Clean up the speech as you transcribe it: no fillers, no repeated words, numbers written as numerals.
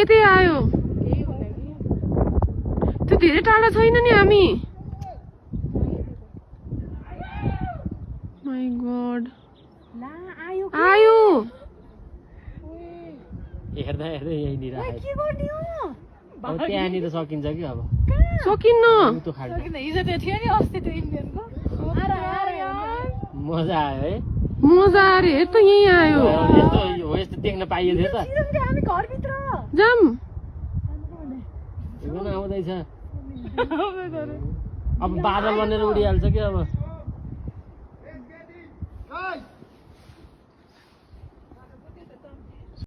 यतै आयो त्यो धेरै टाढा छैन नि हामी माय गॉड आयो हेर्दा हेर्दै यहीँनिर आयो अब त्यहाँनिर सकिन्छ कि अब सकिन्न हिजो त्यो थियो नि अस्ति त्यो इन्डियनको मजा आयो है मजा अरे हेर त यहीँ आयो यस्तो देख्न पाइयो थियो त हामी घरभित्र जाम आउँदैछ अब बादल बनेर उडिहाल्छ कि अब